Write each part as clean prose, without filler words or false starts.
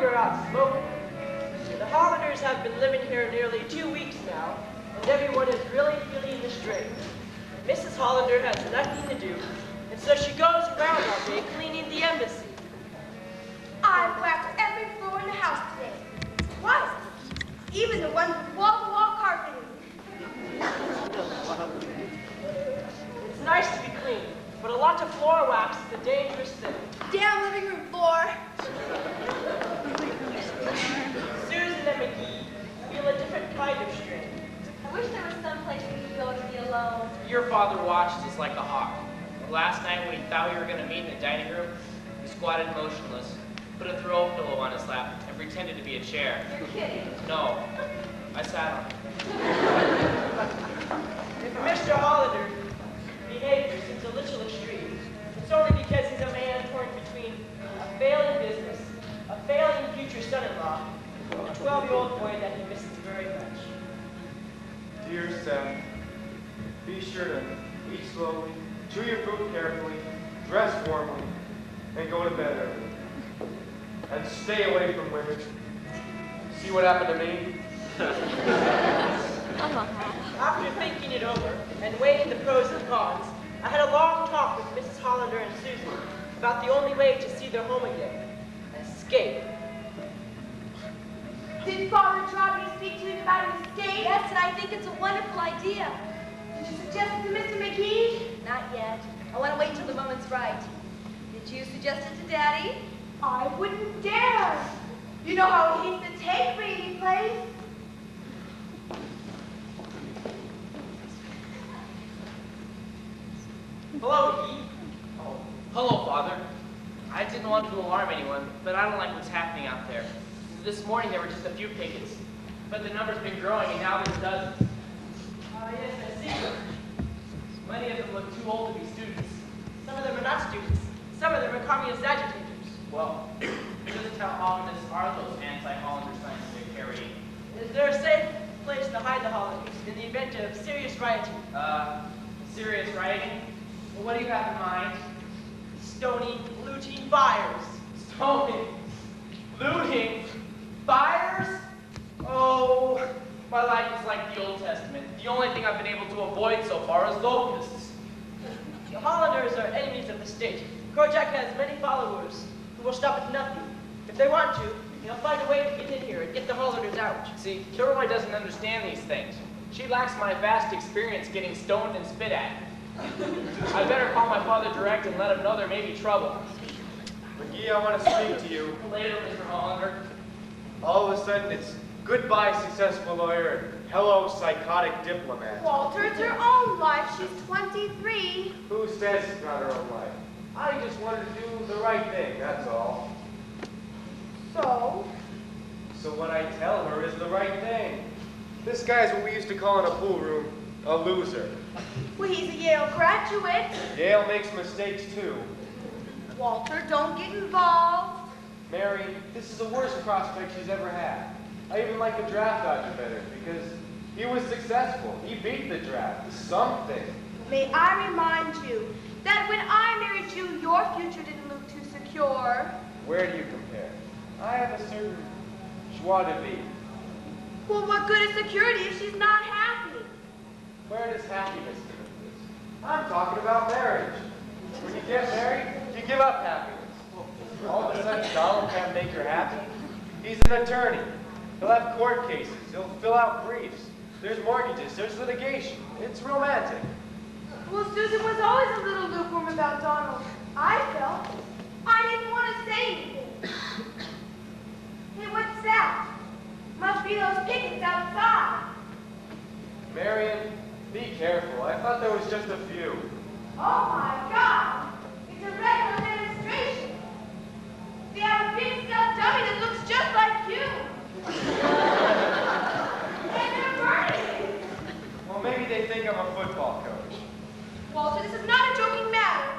her out smoking. The Hollanders have been living here nearly 2 weeks now, and everyone is really feeling the strain. Mrs. Hollander has nothing to do, and so she goes around all day cleaning the embassy. I've waxed every floor in the house today. Twice. Even the ones with wall-to-wall carpeting. It's nice to be clean, but a lot of floor wax is a dangerous thing. Damn living room floor. Susan and Mcgee feel a different kind of strain. I wish there was some place we could go to be alone. Your father watched us like a hawk. Last night when he thought we were going to meet in the dining room, he squatted motionless, put a throw pillow on his lap, and pretended to be a chair. You're kidding. No, I sat on it. If Mr. Hollander behavior seems a little extreme, it's only because he's a man torn between a failing business, a failing future son-in-law, and a 12-year-old boy that he misses very much. Dear Seth, be sure to eat slowly, chew your food carefully, dress warmly, and go to bed early. And stay away from women. See what happened to me? After thinking it over and weighing the pros and cons, I had a long talk with Mrs. Hollander and Susan about the only way to see their home again. Escape. Did Father Dobnrey speak to you about an escape? Yes, and I think it's a wonderful idea. Did you suggest it to Mr. Mcgee? Not yet. I want to wait till the moment's right. Did you suggest it to Daddy? I wouldn't dare. You know how he hates the take reading place. Hello, Mcgee. Oh, hello, Father. I didn't want to alarm anyone, but I don't like what's happening out there. This morning there were just a few pickets, but the number's been growing, and now there's dozens. Yes, I see. Many of them look too old to be students. Some of them are not students. Some of them are communist agitators. Well, just how ominous are those anti-Hollander signs they're carrying? Is there a safe place to hide the Hollanders in the event of serious rioting? Serious rioting? Well, what do you have in mind? Stoning, looting, fires. Stoning? Looting? Fires? Oh, my life is like the Old Testament. The only thing I've been able to avoid so far is locusts. The Hollanders are enemies of the state. Kojak has many followers who will stop at nothing. If they want to, they'll find a way to get in here and get the Hollanders out. See, Kilroy doesn't understand these things. She lacks my vast experience getting stoned and spit at. I better call my father direct and let him know there may be trouble. Mcgee, I want to speak to you. Later, Mr. Hollander. All of a sudden, it's goodbye, successful lawyer, and hello, psychotic diplomat. Walter, it's her own life. She's 23. Who says it's not her own life? I just wanted to do the right thing, that's all. So? So what I tell her is the right thing. This guy's what we used to call in a pool room a loser. Well, he's a Yale graduate. Yale makes mistakes too. Walter, don't get involved. Mary, this is the worst prospect she's ever had. I even like the draft dodger better because he was successful. He beat the draft. Something. May I remind you that when I married you, your future didn't look too secure. Where do you compare? I have a certain joie de vivre. Well, what good is security if she's not happy? Where does happiness come into this? I'm talking about marriage. When you get married, you give up happiness. All of a sudden, Donald can't make her happy. He's an attorney. He'll have court cases. He'll fill out briefs. There's mortgages. There's litigation. It's romantic. Well, Susan was always a little lukewarm about Donald. I felt. I didn't want to say anything. Hey, what's that? Must be those pickets outside. Marion, be careful. I thought there was just a few. Oh my God! It's a regular demonstration. They have a big stuffed dummy that looks just like you. And they're burning. Well, maybe they think I'm a football coach. Walter, this is not a joking matter.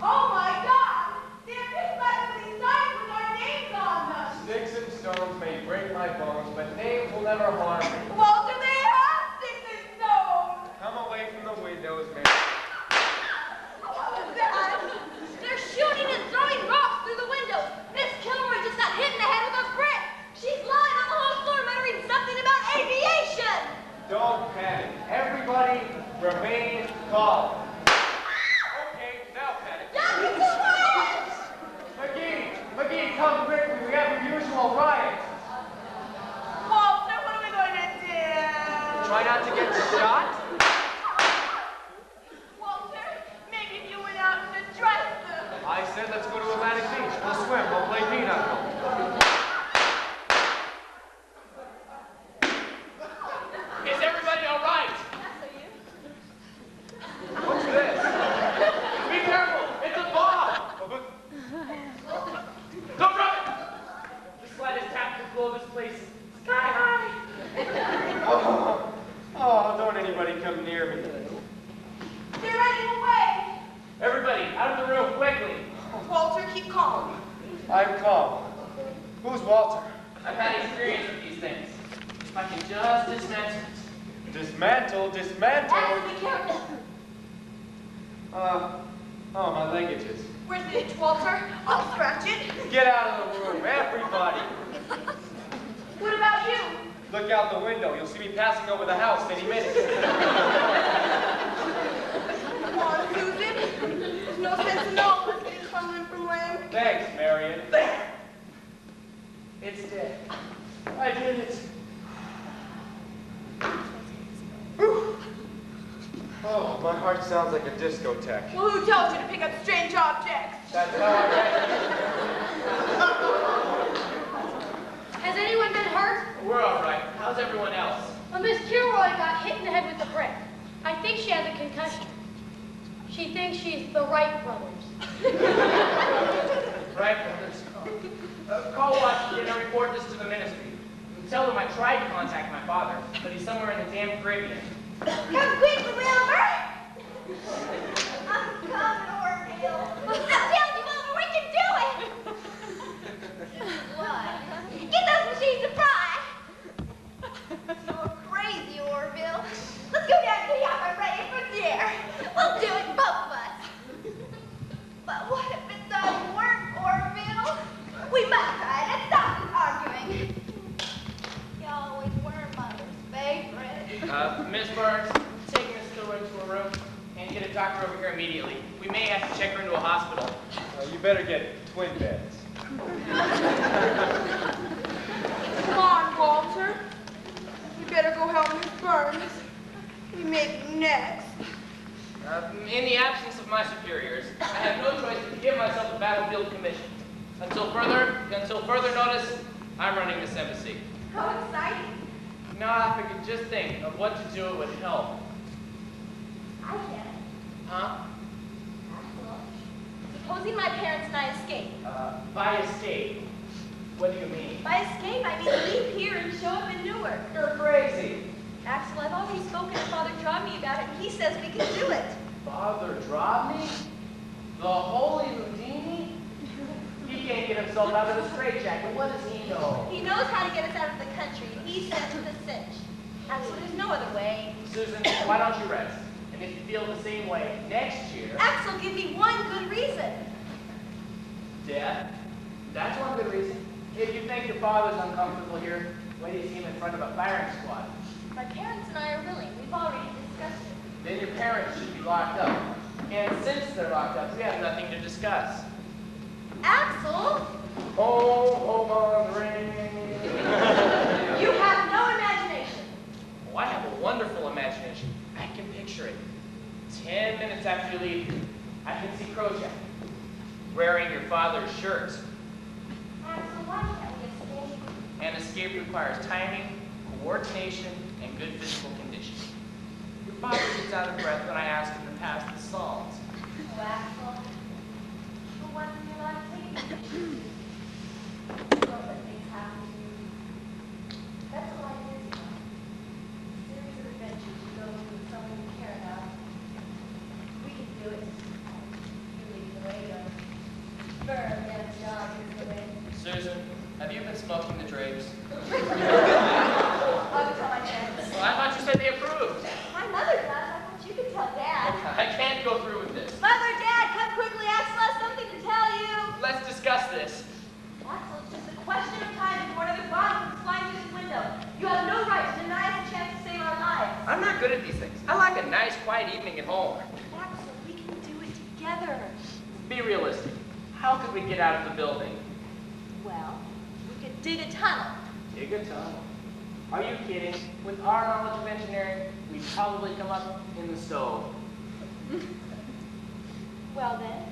Oh my God! They have big plastic signs with our names on them. Sticks and stones may break my bones, but names will never harm me. Walter, they have sticks and stones. Come away from the windows, Mary. What was that? They're shooting and throwing rocks through the windows. Miss Kilroy just got hit said let's go to Atlantic Beach. We'll swim, we'll play pinochle. Is everybody all right? What's this? Be careful! It's a bomb! Don't drop it! The slightest tap could blow this place sky high. Oh, don't anybody come near me. They're running away. Everybody, out of the room, quickly. Walter, keep calm. I'm calm. Who's Walter? I've had experience with these things. If I can just dismantle it. Dismantle. Axel, be careful. Oh, my leggages. Where's the itch, Walter? I'll scratch it. Get out of the room, everybody. What about you? Look out the window. You'll see me passing over the house any minute. Come on, Susan. There's no sense in all of us getting coming from land. Thanks, Marion. There! It's dead. I did it. Oh, my heart sounds like a discotheque. Well, who tells you to pick up strange objects? That's how I read Has anyone been hurt? We're all right. How's everyone else? Well, Miss Kilroy got hit in the head with a brick. I think she has a concussion. She thinks she's the Wright brothers. Right, brothers. Call Washington and report this to the ministry. Tell them I tried to contact my father, but he's somewhere in the damn Caribbean. Come quick, Wilbur! I'm coming, Orville. I'm telling you, Wilbur, we can do it! What? Get those machines to fry! You're crazy, Orville. Let's go down to the yacht and ready for there. We'll do it, both of us. But what if it doesn't work, Orville? We must try it and stop this arguing. You always were Mother's favorite. Miss Burns, take Miss Kilroy to her room and get a doctor over here immediately. We may have to check her into a hospital. You better get twin beds. Come on, Walter. We better go help Miss Burns. We may be next. In the absence of my superiors, I have no choice but to give myself a battlefield commission. Until further notice, I'm running this embassy. How exciting. Now, if I could just think of what to do, it would help. I get it. Huh? Axel, supposing my parents and I escape. By escape. What do you mean? By escape, I mean leave here and show up in Newark. You're crazy. Axel, I've already spoken to Father Dobnrey about it, and he says we can do it. Father Dobnrey? The holy Houdini? He can't get himself out of the straitjacket. What does he know? He knows how to get us out of the country, and he sent the cinch. Axel, there's no other way. Susan, why don't you rest? And if you feel the same way next year... Axel, give me one good reason. Death? That's one good reason. If you think your father's uncomfortable here, wait till you see him in front of a firing squad. My parents and I are willing. We've already discussed it. Then your parents should be locked up. And since they're locked up, we have nothing to discuss. Axel! Home on the ring. You have no imagination. Oh, I have a wonderful imagination. I can picture it. 10 minutes after you leave here, I can see Crojack wearing your father's shirt. Axel, why can't we escape? And escape requires timing, coordination, and good physical condition. Your father gets out of breath when I ask him to pass the Psalms. Oh, Axel. For once in your life, take it easy. Don't let things happen to you. That's what life is, you know. A series of adventures you go through with someone you care about. We can do it. You lead the way, though. Burn, get a job, is the way. Susan, have you been smoking the drapes? I'll tell my parents. Well, I thought you said they approved. My mother does. I thought you could tell Dad. I can't go through with this. Mother, Dad, come quickly. Axel has something to tell you. Let's discuss this. Axel, it's just a question of time before another bomb comes flying through this window. You have no right to deny us a chance to save our lives. I'm not good at these things. I like a nice, quiet evening at home. Axel, we can do it together. Be realistic. How could we get out of the building? Well, we could dig a tunnel. Dig a tunnel. Are you kidding? With our knowledge of engineering, we'd probably come up in the stove. Well then,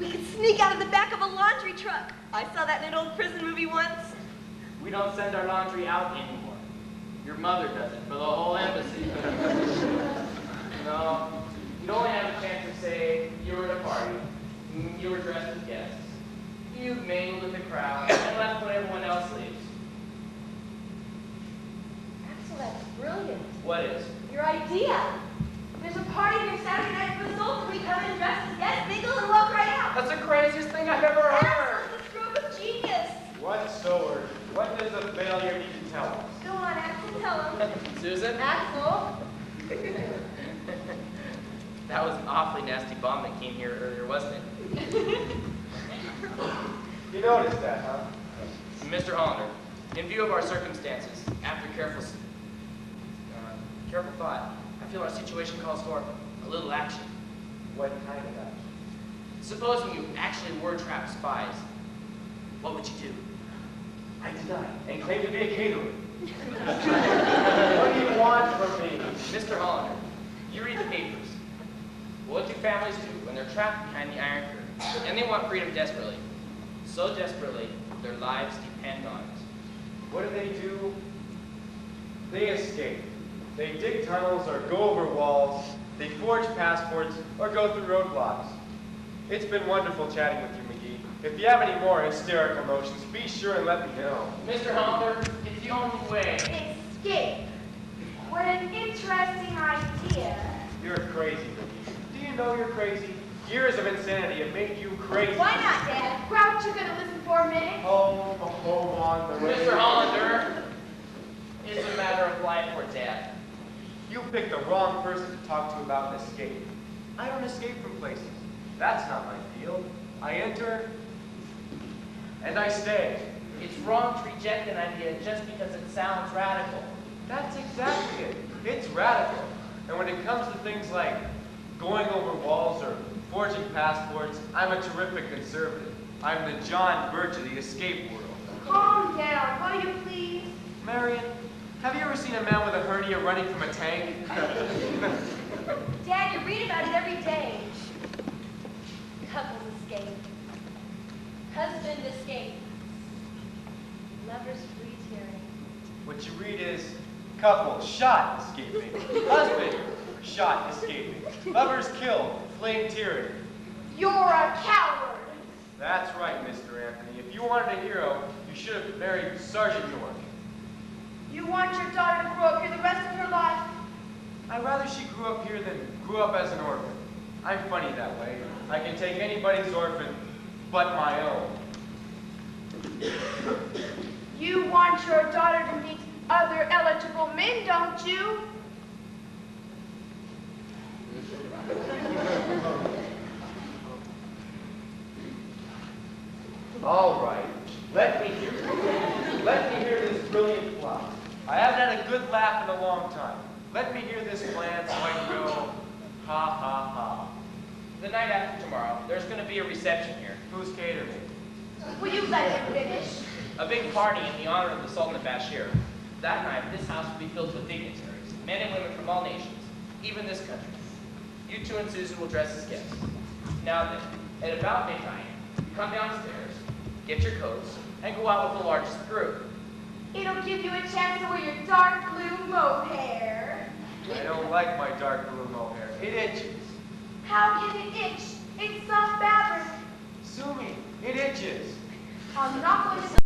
We could sneak out of the back of a laundry truck. I saw that in an old prison movie once. We don't send our laundry out anymore. Your mother does it for the whole embassy. No, you'd only have a chance to say you were at a party, you were dressed as guests, you mingled with the crowd, and left when everyone else leaves. Axel, that's brilliant. What is? Your idea. There's a party near Saturday night for the Sultan. We come in dressed as guests, mingle, and walk right out. That's the craziest thing I've ever heard. Axel, the stroke of genius. What's so urgent? What does the failure need to tell us? Go on, Axel, tell him. Susan? Axel? That was an awfully nasty bomb that came here earlier, wasn't it? You noticed that, huh? Mr. Hollander, in view of our circumstances, after careful thought, I feel our situation calls for a little action. What kind of action? Supposing you actually were trapped spies, what would you do? I deny and claim to be a caterer. What do you want from me? Mr. Hollander, you read the papers. What do families do when they're trapped behind the iron curtain? And they want freedom desperately. So desperately, their lives depend on it. What do? They escape. They dig tunnels or go over walls. They forge passports or go through roadblocks. It's been wonderful chatting with you, Mcgee. If you have any more hysterical notions, be sure and let me know. Mr. Hollander, it's the only way. Escape. What an interesting idea. You're crazy, Mcgee. Do you know you're crazy? Years of insanity have made you crazy. Why not, Dad? Grouch, you gonna listen for a minute? Home on the way. Mr. Hollander, it's a matter of life or death. You picked the wrong person to talk to about an escape. I don't escape from places. That's not my field. I enter, and I stay. It's wrong to reject an idea just because it sounds radical. That's exactly it. It's radical. And when it comes to things like going over walls or forging passports, I'm a terrific conservative. I'm the John Birch of the escape world. Calm down, will you please? Marion, have you ever seen a man with a hernia running from a tank? Dad, you read about it every day. Couples escape. Husband escape. Lovers free tyranny. What you read is couple shot escaping, husband shot escaping, lovers killed, fleeing tyranny. You're a coward. That's right, Mr. Anthony. If you wanted a hero, you should have married Sergeant York. You want your daughter to grow up here the rest of her life? I'd rather she grew up here than grew up as an orphan. I'm funny that way. I can take anybody's orphan but my own. You want your daughter to meet other eligible men, don't you? All right, let me hear this brilliant plot. I haven't had a good laugh in a long time. Let me hear this plan so I can go, ha, ha, ha. The night after tomorrow, there's going to be a reception here. Who's catering? Will you let him finish? A big party in the honor of the Sultan of Bashir. That night, this house will be filled with dignitaries, men and women from all nations, even this country. You two and Susan will dress as guests. Now then, at about midnight, come downstairs, get your coats, and go out with the largest group. It'll give you a chance to wear your dark blue mohair. I don't like my dark blue mohair. It itches. How can it itch? It's soft fabric. Sue me, it itches. I'm not going to